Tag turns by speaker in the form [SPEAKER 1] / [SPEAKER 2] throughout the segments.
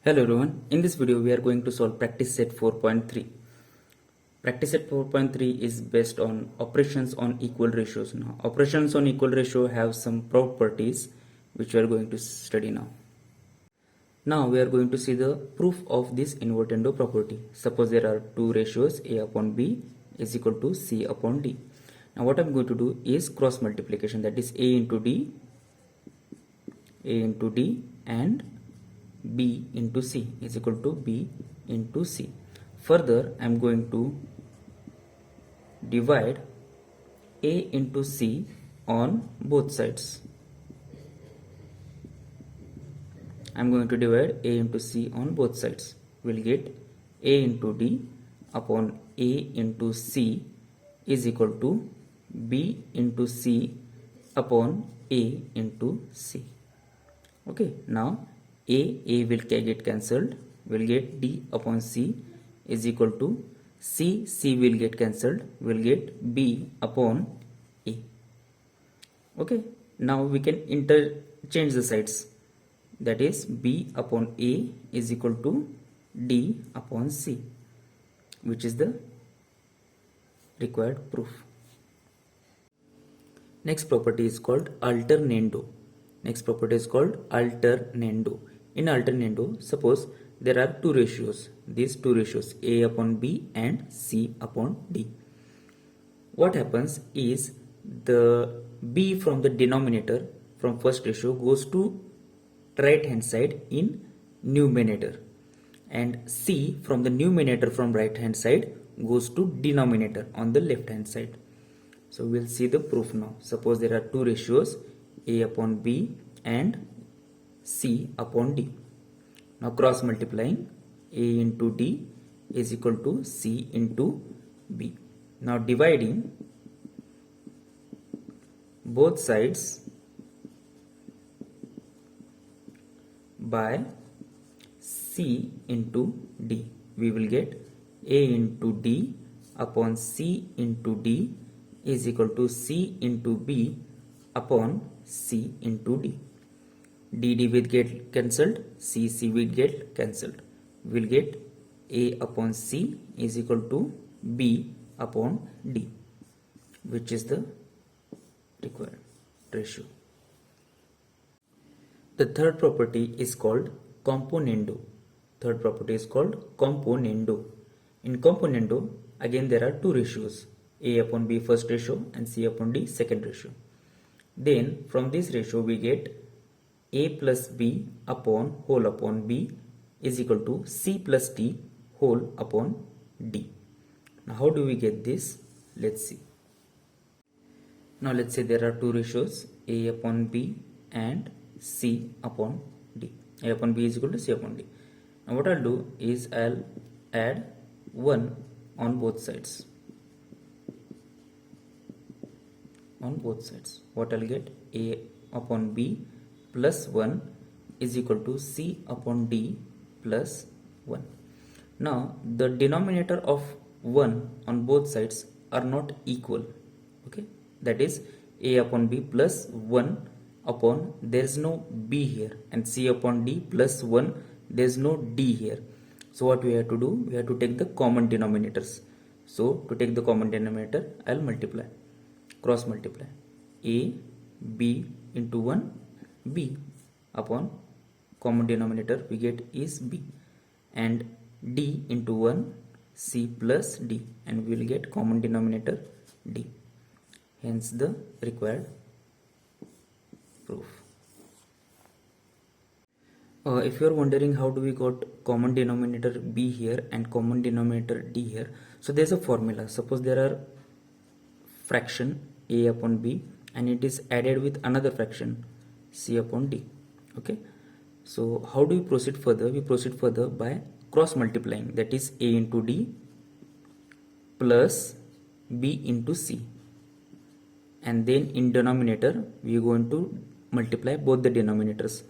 [SPEAKER 1] Hello everyone, in this video we are going to solve practice set 4.3. Practice set 4.3 is based on operations on equal ratios. Now operations on equal ratio have some properties which we are going to study now. Now we are going to see the proof of this invertendo property. Suppose there are two ratios A upon B is equal to C upon D. Now what I am going to do is cross multiplication, that is A into D and B into C is equal to B into C. Further, I am going to divide A into C on both sides. I am going to divide A into C on both sides. We will get A into D upon A into C is equal to B into C upon A into C. Okay, now A will get cancelled, we'll get D upon C is equal to C will get cancelled, we'll get B upon A. Okay, now we can interchange the sides, that is B upon A is equal to D upon C, which is the required proof. Next property is called alternando. In alternando, suppose there are two ratios, these two ratios A upon B and C upon D. What happens is the B from the denominator from first ratio goes to right hand side in numerator, and C from the numerator from right hand side goes to denominator on the left hand side. So we'll see the proof now. Suppose there are two ratios A upon B and C upon D. Now cross multiplying, A into D is equal to C into B. Now dividing both sides by C into D, we will get A into D upon C into D is equal to C into B upon C into D. D will get cancelled, C will get cancelled. We will get A upon C is equal to B upon D, which is the required ratio. The third property is called componendo. In componendo, again there are two ratios, A upon B first ratio and C upon D second ratio. Then from this ratio we get A plus B upon whole upon B is equal to C plus D whole upon D. Now how do we get this? Let's see. Now let's say there are two ratios A upon B and C upon D. A upon B is equal to C upon D. Now what I'll do is I'll add 1 on both sides. What I'll get, A upon B plus 1 is equal to C upon D plus 1. Now the denominator of 1 on both sides are not equal. Okay, that is A upon B plus 1 upon, there is no B here, and C upon D plus 1, there is no D here. So what we have to do, we have to take the common denominators. So to take the common denominator, I'll multiply, cross multiply. A B into 1 B upon common denominator we get is B, and D into 1 C plus D, and we will get common denominator D. Hence the required proof. If you are wondering how do we got common denominator B here and common denominator D here, so there is a formula. Suppose there are fraction A upon B and it is added with another fraction C upon D. Okay, so how do we proceed further? We proceed further by cross multiplying, that is A into D plus B into C, and then in denominator we are going to multiply both the denominators,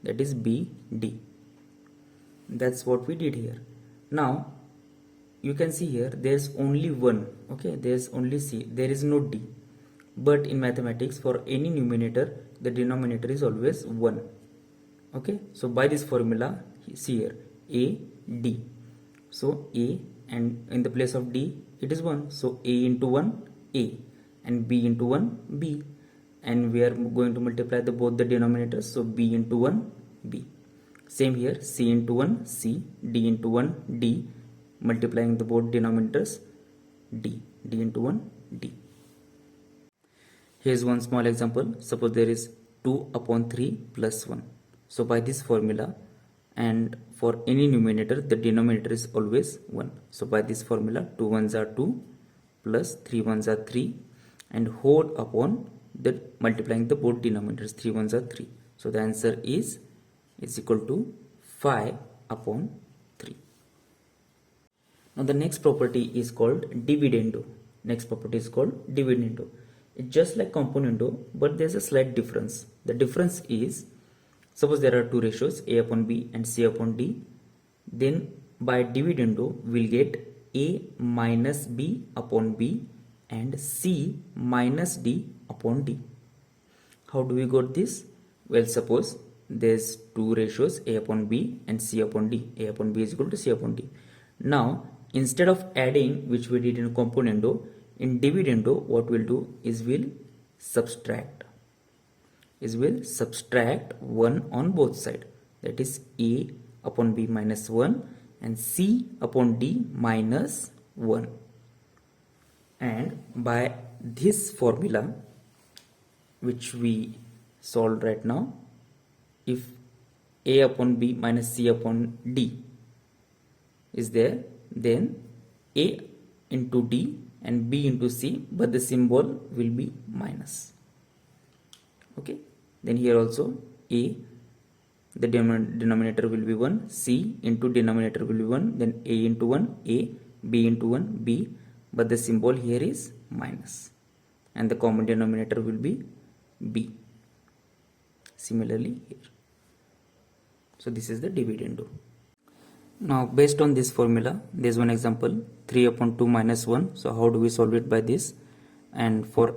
[SPEAKER 1] that is B D. That's what we did here. Now you can see here there is only 1. Okay, there is only C, there is no D. But in mathematics, for any numerator the denominator is always 1. Okay, so by this formula see here a d. So a, and in the place of d it is 1, so a into 1 a and b into 1 b, and we are going to multiply the both the denominators, so b into 1 b. Same here, c into 1 c, d into 1 d, multiplying the both denominators, d into 1 d. Here's one small example. Suppose there is 2 upon 3 plus 1. So by this formula, and for any numerator the denominator is always 1. So by this formula 2 ones are 2 plus 3 ones are 3, and whole upon the multiplying the both denominators, 3 ones are 3. So the answer is equal to 5 upon 3. Now the next property is called dividendo. Next property is called dividendo. It's just like componendo, but there's a slight difference. The difference is, suppose there are two ratios a upon b and c upon d, then by dividendo we'll get a minus b upon b and c minus d upon d. How do we got this? Well, suppose there's two ratios a upon b and c upon d. A upon b is equal to c upon d. Now instead of adding, which we did in componendo, in dividendo what we'll do is we'll subtract. We'll subtract 1 on both sides. That is a upon b minus 1 and c upon d minus 1. And by this formula which we solved right now, if a upon b minus c upon d is there, then a into d and b into c, but the symbol will be minus. Okay, then here also a, the denominator will be 1, c into denominator will be 1, then a into 1 a, b into 1 b, but the symbol here is minus, and the common denominator will be b. Similarly here. So this is the dividendo. Now based on this formula, there is one example, 3 upon 2 minus 1. So how do we solve it? By this, and for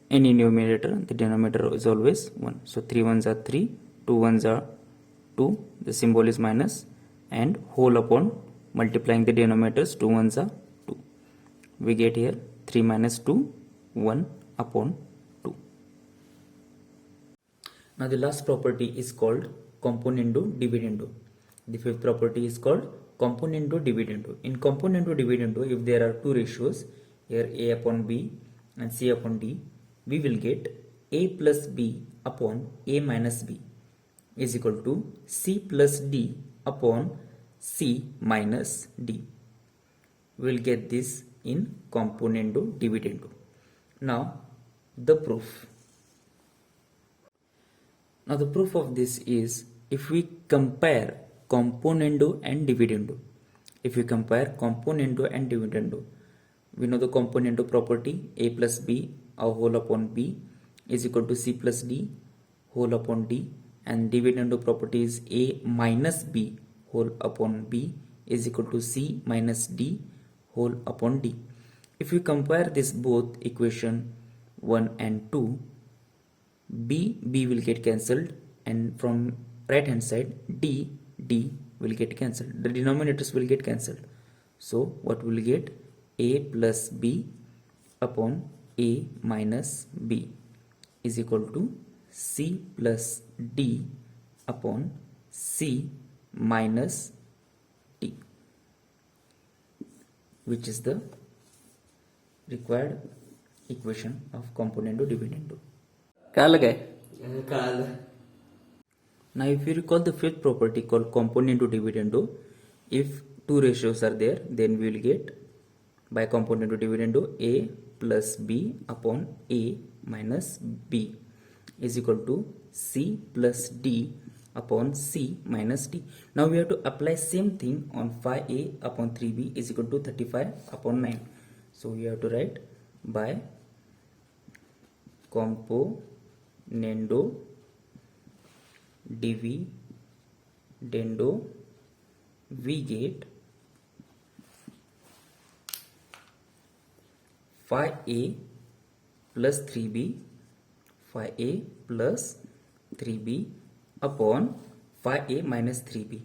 [SPEAKER 1] any numerator the denominator is always 1. So 3 ones are 3, 2 ones are 2, the symbol is minus, and whole upon multiplying the denominators, 2 ones are 2. We get here 3 minus 2, 1 upon 2. Now the last property is called componendo dividendo. The fifth property is called componendo dividendo. In componendo dividendo, if there are two ratios, here a upon b and c upon d, we will get a plus b upon a minus b is equal to c plus d upon c minus d. We will get this in componendo dividendo. Now the proof. Now the proof of this is, if we compare componendo and dividendo. If we compare componendo and dividendo, we know the componendo property, a plus b or whole upon b is equal to c plus d whole upon d, and dividendo property is a minus b whole upon b is equal to c minus d whole upon d. If we compare this both equation 1 and 2, b will get cancelled, and from right hand side d will get cancelled. The denominators will get cancelled. So what will get? A plus b upon a minus b is equal to c plus d upon c minus d, which is the required equation of componendo dividendo. Now if you recall the fifth property called componendo dividendo, if two ratios are there, then we will get by componendo dividendo a plus b upon a minus b is equal to c plus d upon c minus d. Now we have to apply same thing on 5a upon 3b is equal to 35 upon 9. So we have to write by componendo dividendo we get 5a plus 3b, 5a plus 3b upon 5a minus 3b,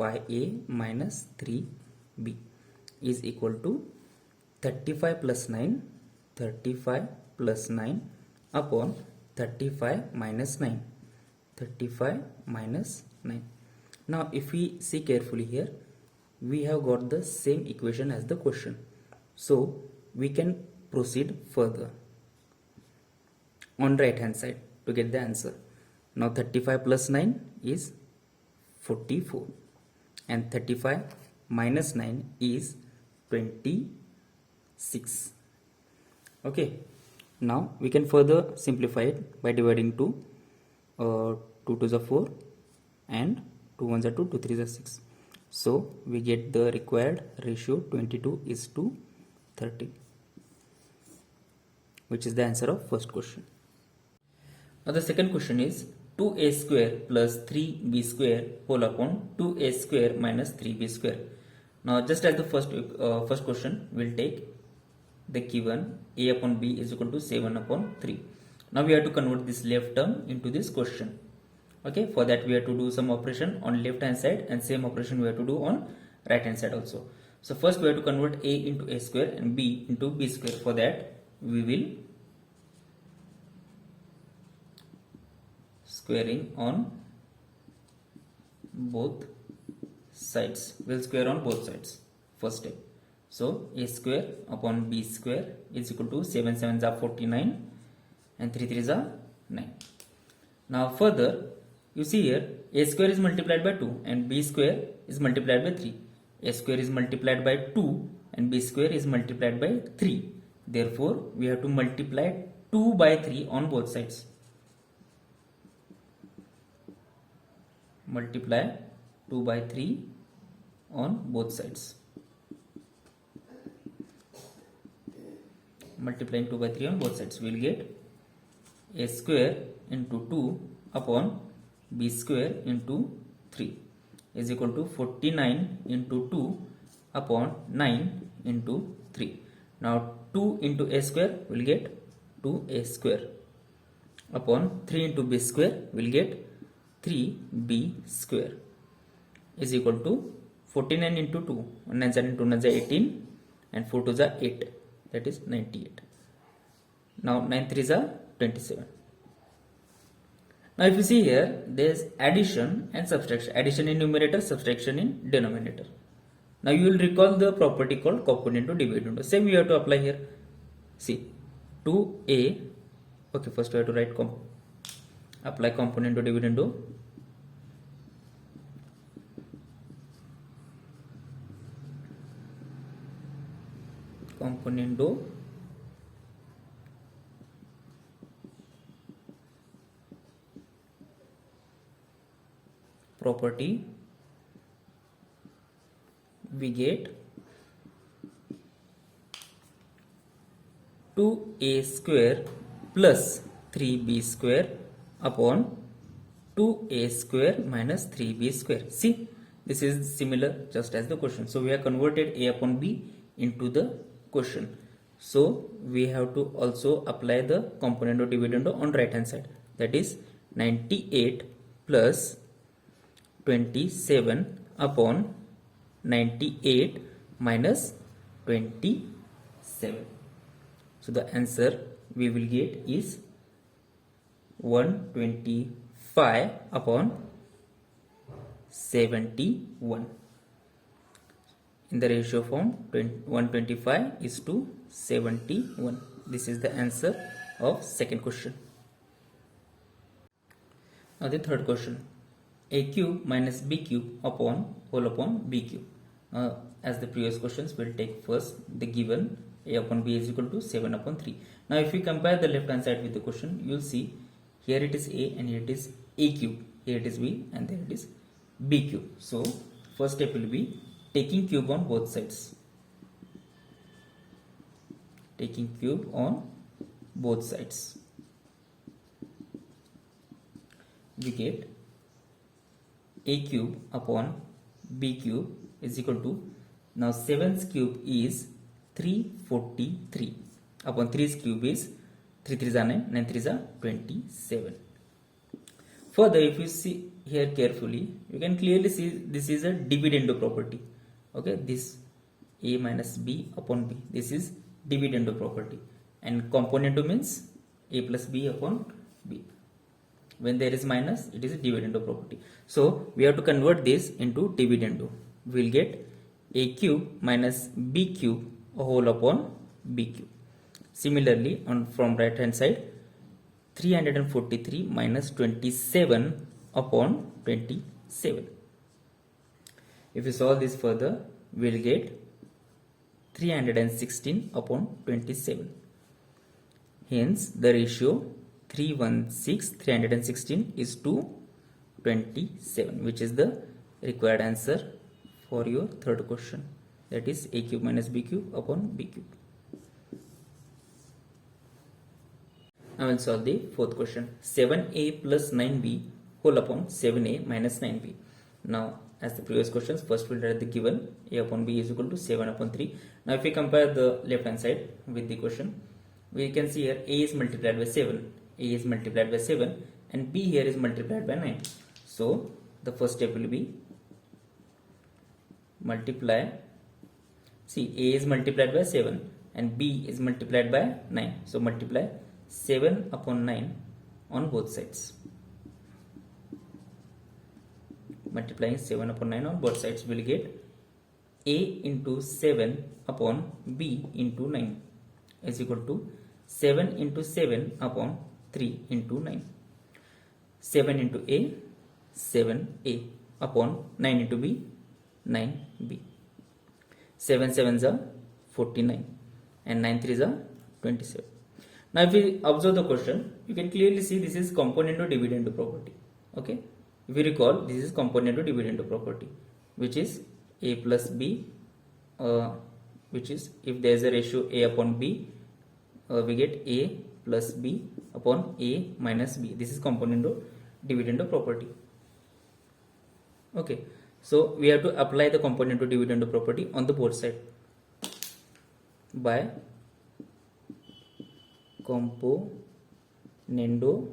[SPEAKER 1] 5a minus 3b is equal to 35 plus 9, 35 plus 9 upon 35 minus 9, 35 minus 9. Now if we see carefully here, we have got the same equation as the question, so we can proceed further on right hand side to get the answer. Now 35 plus 9 is 44 and 35 minus 9 is 26. Okay, now we can further simplify it by dividing 2 2 are 4 and 2 1s are 2, 2 3s are 6. So we get the required ratio 22:30, which is the answer of first question. Now the second question is 2a square plus 3b square whole upon 2a square minus 3b square. Now just as the first question, we'll take the given a upon b is equal to 7 upon 3. Now we have to convert this left term into this question. Okay, for that we have to do some operation on left hand side and same operation we have to do on right hand side also. So first we have to convert a into a square and b into b square. For that we will squaring on both sides. We'll square on both sides. First step. So a square upon b square is equal to 7 7s are 49 and 3 3s are 9. Now further, you see here a square is multiplied by 2 and b square is multiplied by 3. A square is multiplied by 2 and b square is multiplied by 3. Therefore, we have to multiply 2 by 3 on both sides. Multiply 2 by 3 on both sides. Multiplying 2 by 3 on both sides, we will get a square into 2 upon b square into 3 is equal to 49 into 2 upon 9 into 3. Now 2 into a square will get 2a square upon 3 into b square will get 3b square is equal to 49 into 2, 9 into 9 is 18 and 4 2 is 8, that is 98. Now 9 3 is 27. Now if you see here, there is addition and subtraction. Addition in numerator, subtraction in denominator. Now you will recall the property called component to dividend. Same we have to apply here. See, 2a. Okay, first we have to write apply component to dividend. Componendo property, we get 2a square plus 3b square upon 2a square minus 3b square. See, this is similar just as the question. So we have converted a upon b into the question. So we have to also apply the component of dividend on right hand side. That is 98 plus 27 upon 98 minus 27. So the answer we will get is 125 upon 71. In the ratio form, 125 is to 71. This is the answer of second question. Now the third question. A cube minus b cube upon whole upon b cube. As the previous questions, we'll take first the given a upon b is equal to 7 upon 3. Now if we compare the left hand side with the question, you'll see here it is a and here it is a cube, here it is b and there it is b cube. So first step will be taking cube on both sides. Taking cube on both sides. We get a cube upon b cube is equal to, now 7's cube is 343 upon 3's cube is 3 3s are 9, 9 3s are 27. Further, if you see here carefully, you can clearly see this is a dividendo property. Okay, this a minus b upon b, this is dividendo property, and componendo means a plus b upon b. When there is minus, it is a dividendo property. So we have to convert this into dividendo. We will get a cube minus b cube whole upon b cube. Similarly, from right hand side, 343 minus 27 upon 27. If you solve this further, we will get 316 upon 27. Hence, the ratio 316 is to 27, which is the required answer for your third question. That is a cube minus b cube upon b cube. I will solve the fourth question. 7a plus 9b whole upon 7a minus 9b. Now, as the previous questions, first we'll write the given a upon b is equal to 7 upon 3. Now, if we compare the left hand side with the question, we can see here a is multiplied by 7, a is multiplied by 7, and b here is multiplied by 9. So, the first step will be multiply. See, a is multiplied by 7 and b is multiplied by 9. So, multiply 7 upon 9 on both sides. Multiplying 7 upon 9 on both sides, will get a into 7 upon b into 9 is equal to 7 into 7 upon 3 into 9. 7 into a, 7a upon 9 into b, 9b. 7 7s are 49 and 9 3s are 27. Now, if we observe the question, you can clearly see this is componendo dividendo property. Okay, if you recall, this is componendo dividendo property, which is a plus b, which is if there is a ratio a upon b, we get a plus b upon a minus b. This is componendo dividendo property. Okay, so we have to apply the componendo dividendo property on the both side by componendo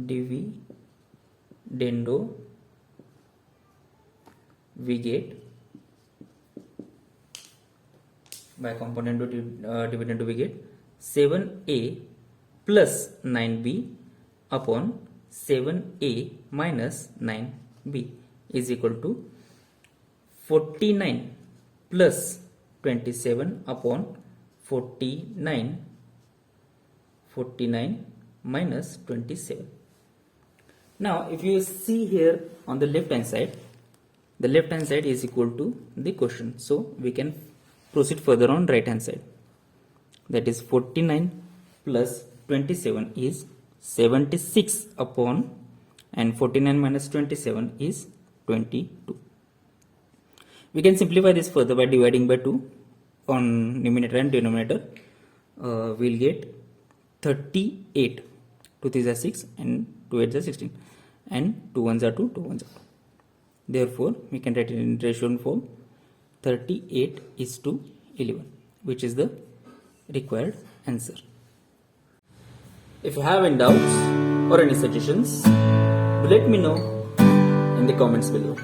[SPEAKER 1] dividendo, we get by componendo dividendo we get 7a plus 9b upon 7a minus 9b is equal to 49 plus 27 upon 49 minus 27. Now, if you see here on the left hand side is equal to the question. So, we can proceed further on right hand side. That is 49 plus 27 is 76 upon, and 49 minus 27 is 22. We can simplify this further by dividing by 2 on numerator and denominator. We'll get 38. 2 3s are 6 and 2 8s are 16, and 2 1s are 2, 2 1s are 2. Therefore, we can write it in ratio form 38 is to 11, which is the required answer. If you have any doubts or any suggestions, let me know in the comments below.